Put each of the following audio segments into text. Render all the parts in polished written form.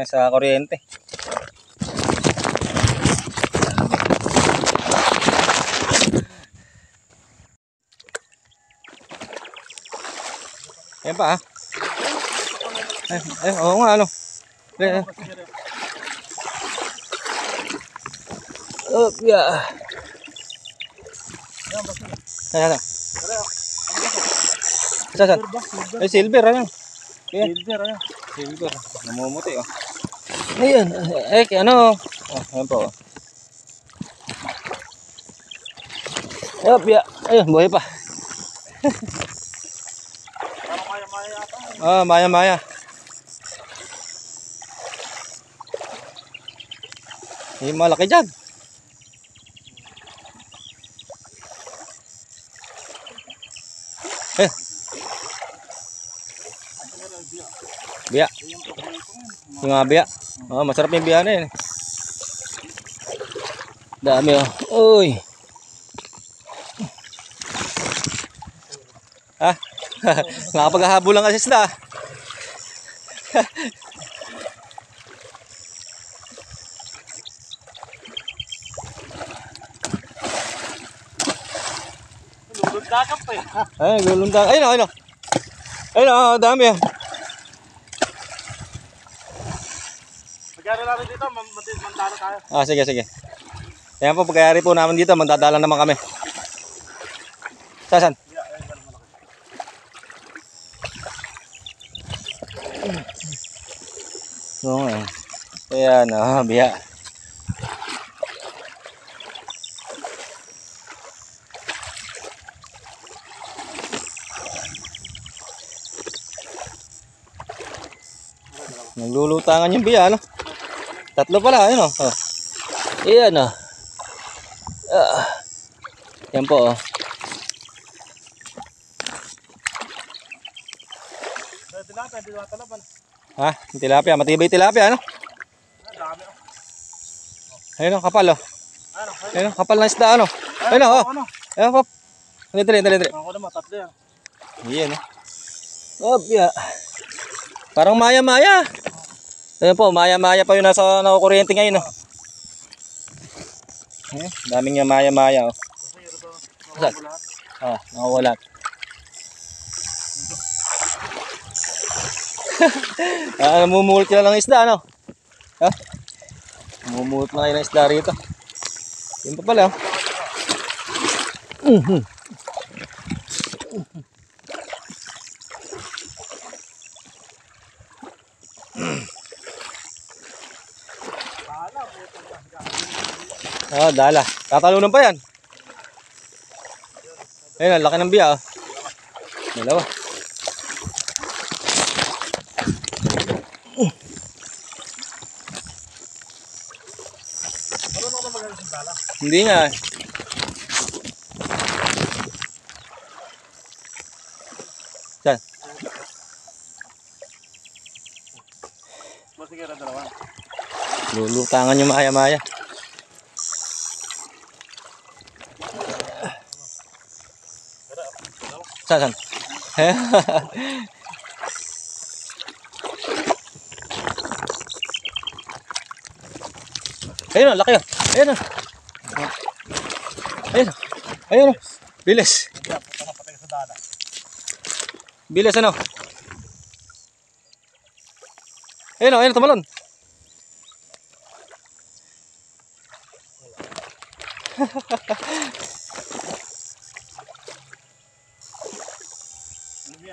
Sa kuryente. Yan pa oo nga ano. Oh, yeah. Saan? Ay, silver ano? Silver ano? Silver. Namumuti oh. Ayan. Ano? Ayan po. Yup, yeah. Ayun, buhay pa. Parang maya-maya yata. Maya-maya. Malaki dyan. Biya. Yung mga biya. Masarap yung biya na yun. Dami oh. Uy. Nakapaghahabol lang kasi sila. Lulundakap pa eh. Ay, lulundag. Ayun, dami ah. Magyari namin dito, mandala tayo. Sige. Ayan po, pagkayari po namin dito, magdadala naman kami. Saan? Oo nga. Ayan, biya. Naglulutangan yung biya, ano? Tatlo pala, ayun oh. Ayan oh. Yan po oh. Tilapia, hindi matalaban. Tilapia, matibay tilapia, ano? Dami oh. Ayun oh, kapal oh. Ayun oh, kapal na isda, ano? Ayun oh. Ayun po. Dali. Ako naman, tatlo yan. Ayan oh. Yeah. Parang maya-maya. Ayun po, maya-maya pa yun nasa nakukuryente ngayon oh. Daming yung maya-maya oh. Nakawala. Namumulot ka lang ng isda, ano? Namumulot na kayo ng isda rito. Yun pa pala. Dala. Tatalunan pa yan. Ayun, ang laki ng biya. Dalawa. Hindi nga. Saan? Sige, dalawa. Lulutangan yung maya-maya. Saan? Ayun oh, laki oh. Ayun oh. Ayun oh. Bilis. Bilis ano? Ayun, tumalon.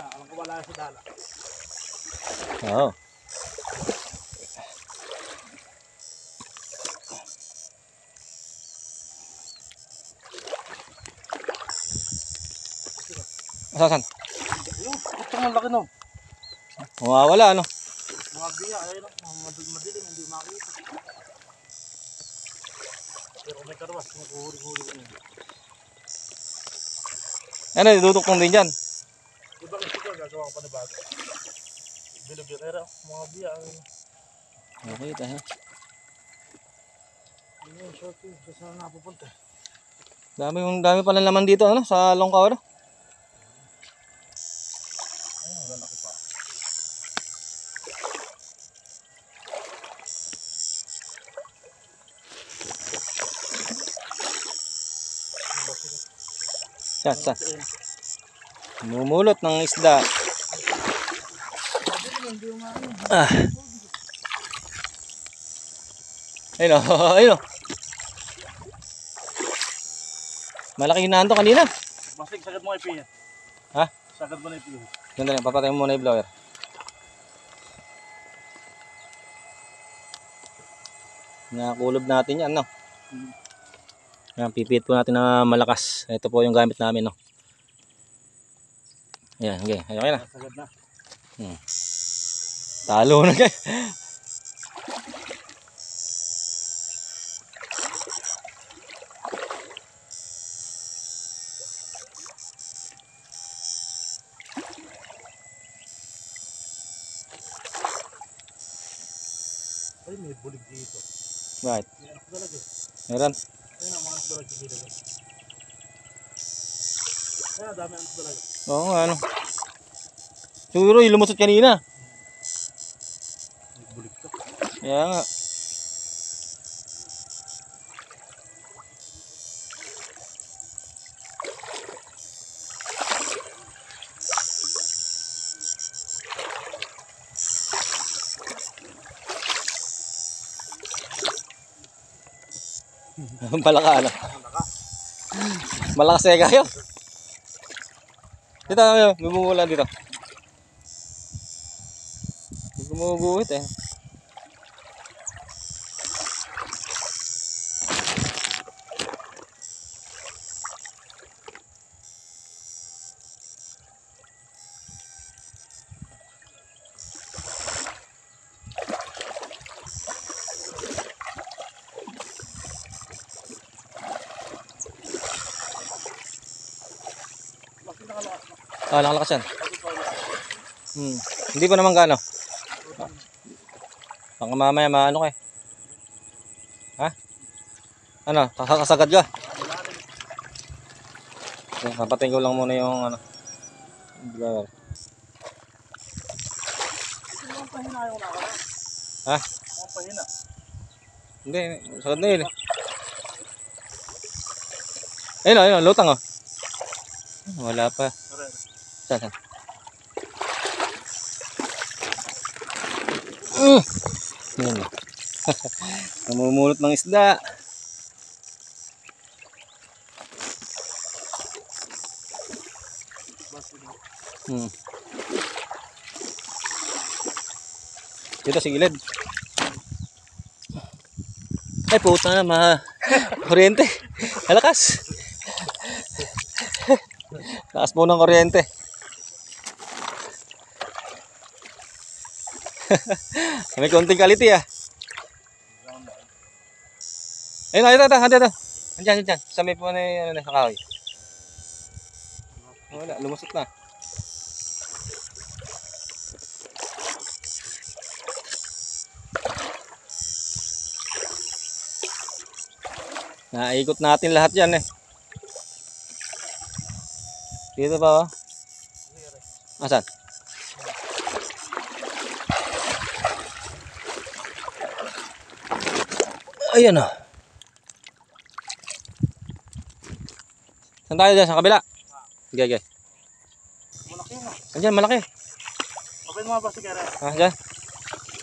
Alam ko wala sa dala. Oo. Saan? Ayun, ito ang laki no. Wala ano? Mga biya, ayun madilim, hindi makita. Pero may karwas, maghuhuli-huli ko niya. Ano, duduktong din dyan. Diba kasi ko, gagawa ko pa na bago. Bilog yun, era, mga biya. Okay, tayo. Ano yung short yun, saan napupunta? Dami pala laman dito, ano, sa Longkaw, ano? Ayun, lalaki pa. Yan, saan? Mumulot ng isda. Ah. Ayun o, ayun o. Malaki yung nando kanina. Basig, sagad mo ipihin. Ha? Sagad mo na ipihin. Ganda na, papatay mo muna yung blower. Nakulob natin yan, no? Yan, pipit po natin na malakas. Ito po yung gamit namin, no? Ayan, okay. Okay na. Sagad na. Talo na kayo. Ay, may bulig dito. Bakit? May anak talaga eh. Meron? Ayun ang mga anak talaga dito. Ayun, dami anak talaga. Oo nga, ano. Siguro yung lumusot kanina. May bulig to. Kaya nga. Palaka, ano? Malakas eh kayo. Dito, may bumulan dito. May gumuguhit eh. Bakit nakalakas na? Ah, nakalakas yan. Hindi pa naman gaano. Baka mamaya maano ka eh. Ha? Ano? Kasagad ka? Okay, papatayin ko lang muna yung ano. Blower. Ang pahina yung nakala. Ha? Ang pahina. Hindi, sagad na yun eh. Ayun, lutang oh. Wala pa. Saan? Yan. Namumulot ng isda. Dito sa gilid. Ay puta na, kuryente. Lakas. Lakas po ng kuryente. May konting kaliti ah. Ayun, ito. Andiyan. Sa may po na yung sa kahoy. Wala, lumusot na. Naikot natin lahat yan eh. Dito pa oh. Asan? Ayan oh. Saan tayo dyan? Sa kabila? Okay. Malaki na. Andiyan, malaki. Okay mga basig ere. Ah, dyan.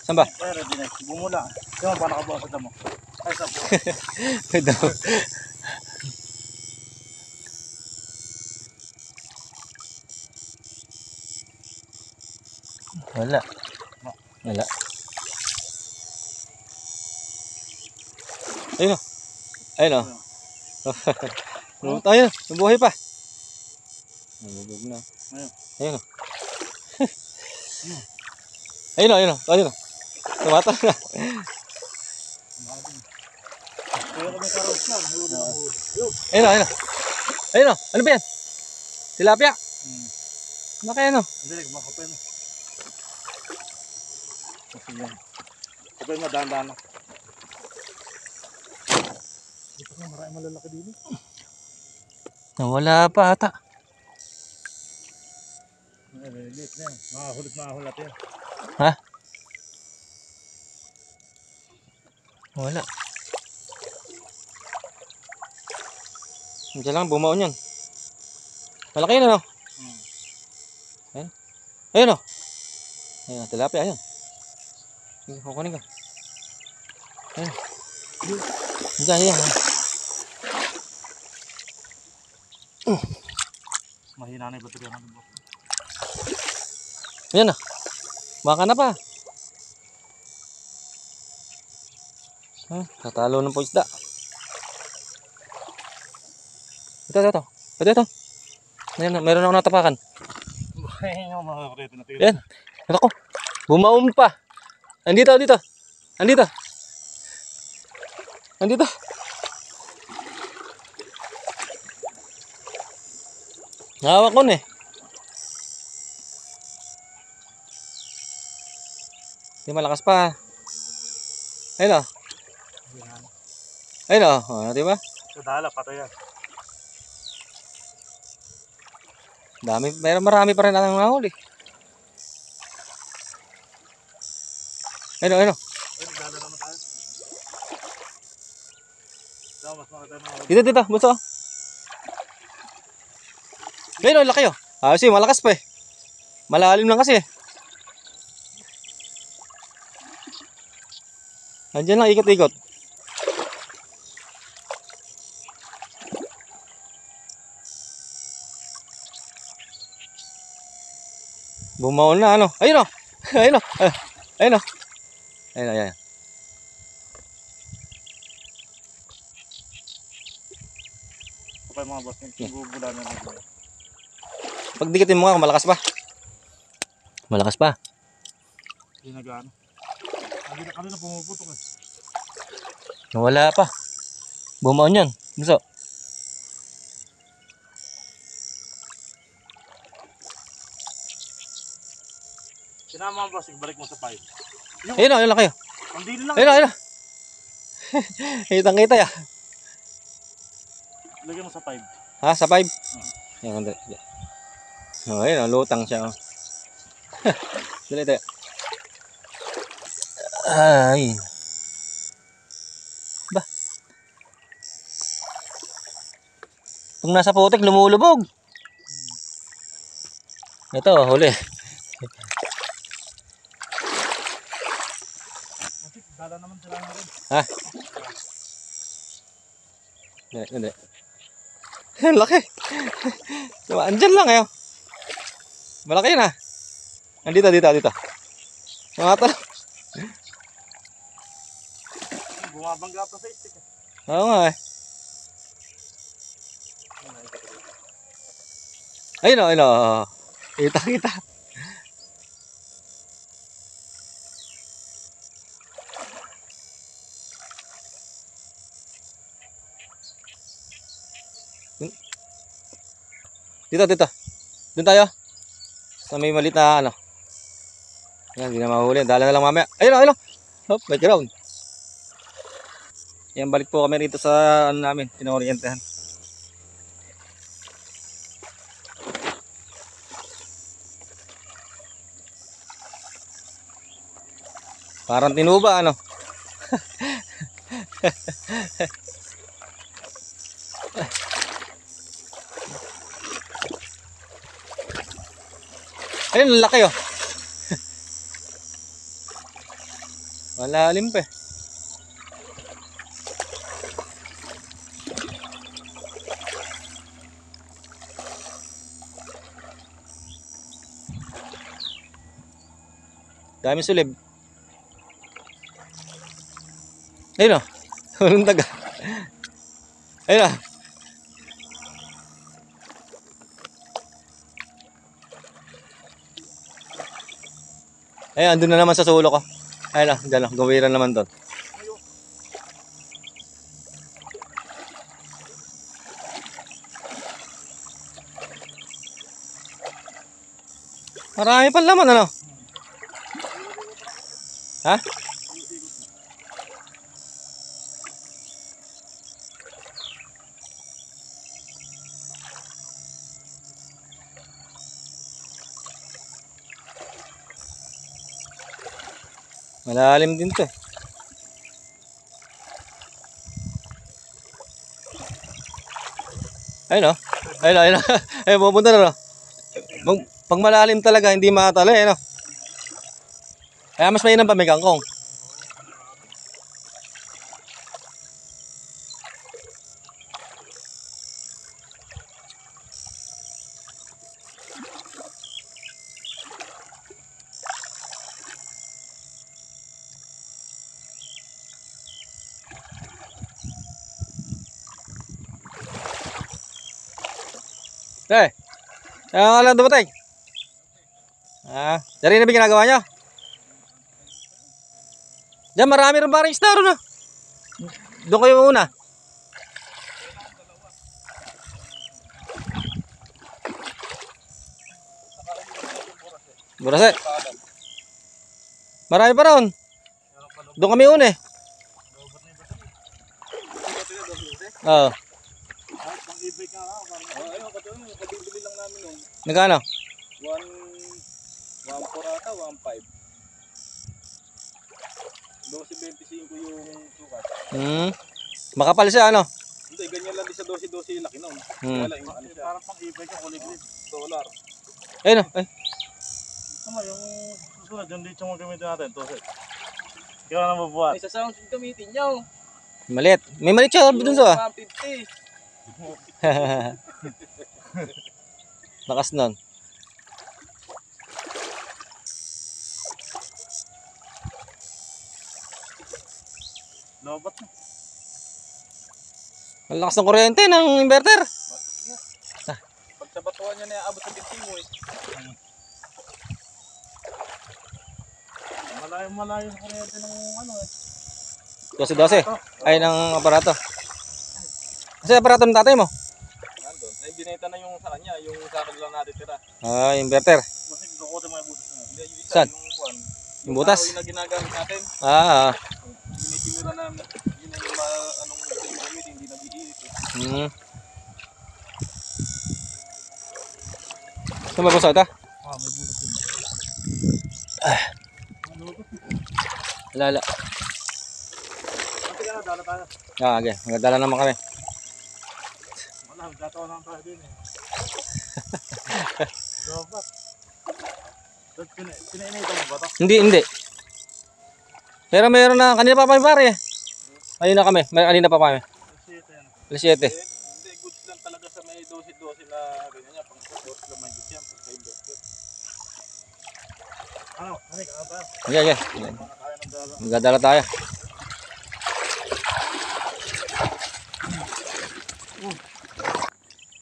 Saan ba? Ere din eh. Bumula. Diyan pa nakabukas mo. Ay sa po. Ito. Wala. Ayun o. Ayun o. Nabuhay pa. Nabubog na. Ayun o. Ayun o. Tumatal na. Kaya kami karos na. Huli na huli. Ayun o. Ano ba yan? Tilapia. Laki ano? Hindi, makapay mo. Kapay mo, dahan-dahan na. Dito nga, maraming malalaki dito. Nawala pa ata. Liit na yan. Makahulit yan. Ha? Wala. Diyan lang, bumaon yan. Malaki yun, ano? Hmm. Ayun. Ayun, oh. Ayun, tilapia, ayun. Sige, kukunin ko. Ayun. Diyan, diyan. Mahina na yung baterya natin, boss. Ayun, oh. Baka na pa. Tatalo ng po isda. Ito. Ito. Ayun, meron ako natapakan. Ayun yung mga kaprete na tigil. Yan. Ako. Bumaon pa. Andito. Hawak ko na eh. Di malakas pa. Ayun o. Ayun o. Oh, di ba? Sa dala, patay yan. Marami pa rin ang nahuli. Ayun o. Ayun, dala naman tayo. Daw, mas makita na. Dito. Bunso. Ayun o. Laki o. Kasi malakas pa eh. Malalim lang kasi eh. Andiyan lang ikot-ikot. Bumaon na ano. Ayun o. Ayun. Kapag mga boss, nagbubulan na natin. Pag dikitin mo nga, malakas pa. Malakas pa. Hindi nag-ano. Kanina pumuputok eh. Wala pa. Bumaon yan. Bunso. Sinama mo boss, balik mo sa pipe. Ayun o. Ayun lang kayo. Ang dili lang. Ayun o. Kitang-kita ya. Lagyan mo sa pipe. Ha? Sa 5? Yan, hindi. Oh, ayun o. Lutang siya. Dali tayo. Ay. Ba? Pag nasa putik, lumulubog. Ito, huli. Dala naman sila natin. Ha? Hindi. Ang laki. Diba, andyan lang eh. Malaki yun ah. Andito. Mga tala. Bumabangga pa sa stick eh. Oo nga eh. Ayun o. Kita. Dito. Doon tayo. Sa may malit na ano. Yan, hindi na mahuli. Dala na lang mamaya. Ayun o. Hop, may ground. Yan, balik po kami rito sa ano namin. Pinaorientahan. Parang tinuba ano. Ayun, laki oh. Malalim pa eh. Dami sulib. Ayun o. Walang taga. Ayun o. Ayun, andun na naman sa sulo ko. Ayun o, dyan o. Gawiran naman doon. Marami pa laman ano. Ha? Malalim din to eh. Ayun o. Ayun na, ayun na. Ayun, pupunta na, no? Pag malalim talaga, hindi matala, eh, no? Kaya mas mainam pa may kangkong. Eh, ang alam dumating. Dari na ba ginagawa niya? Diyan marami rin parang isda ron, no? Doon kayo muna. Burase. Marami pa ron. Doon kami una, eh. Oo. Pang-e-bike nga ako. Ayun, kabibili lang namin nun. Nagkano? 1.4 ata, 1.5. 12.25 yung sukat. Makapal siya, ano? Hindi, ganyan lang din sa 12 yung laki nun. Wala yung ano siya. Parang pang-e-bike yung kuligrid. Solar. Ayun, ay. Tama, yung susunod, yung dito yung gamitin natin. Toset. Kaya na mabuhat. May sasawang gamitin nyo. Maliit. May maliit siya dun sa. 150. Lakas nun. Lobat na. Ang lakas ng kuryente ng inverter. Pag sa batuan nyo na iaabot sa binti mo eh. Malayo sa kuryente ng ano eh. 12-12. Ay, ng aparato. Kasi aparato ng tatay mo? Nandun. Ay, binenta na yung sa kanya. Yung sa akin lang natin tira. Inverter. Kasi dukote mga butas na. Hindi, yung isa, Saan? yung kwan. Yung butas? Yung na ginagamit natin. Ah. Tinitimira namin. Yun na yung anong gamit, hindi nag-iinit eh. Saan ba busa ito? May butas din. Lala. Kasi ka na, dala tayo. Okay. Magdala naman kami. Wala, gatawa naman tayo din eh. Lobat. Pinainita mo ba ito? Hindi. Pero mayroon na. Kanina pa kami pare. Kanina kami. Kanina pa kami. Kasi ito yan. Alas 7. Hindi, good lang talaga sa may 12-12 na ganyan niya. Pang sports lang may good yan. Pagka investor. Ano? Ano ka ba? Okay. Mga kaya ng dala. Magdadala tayo.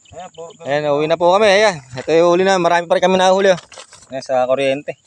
Ayan po. Ayan, uwi na po kami. Ayan. Ito yung huli na. Marami pa rin kami nahuli. Oh. Ayan, sa kuryente.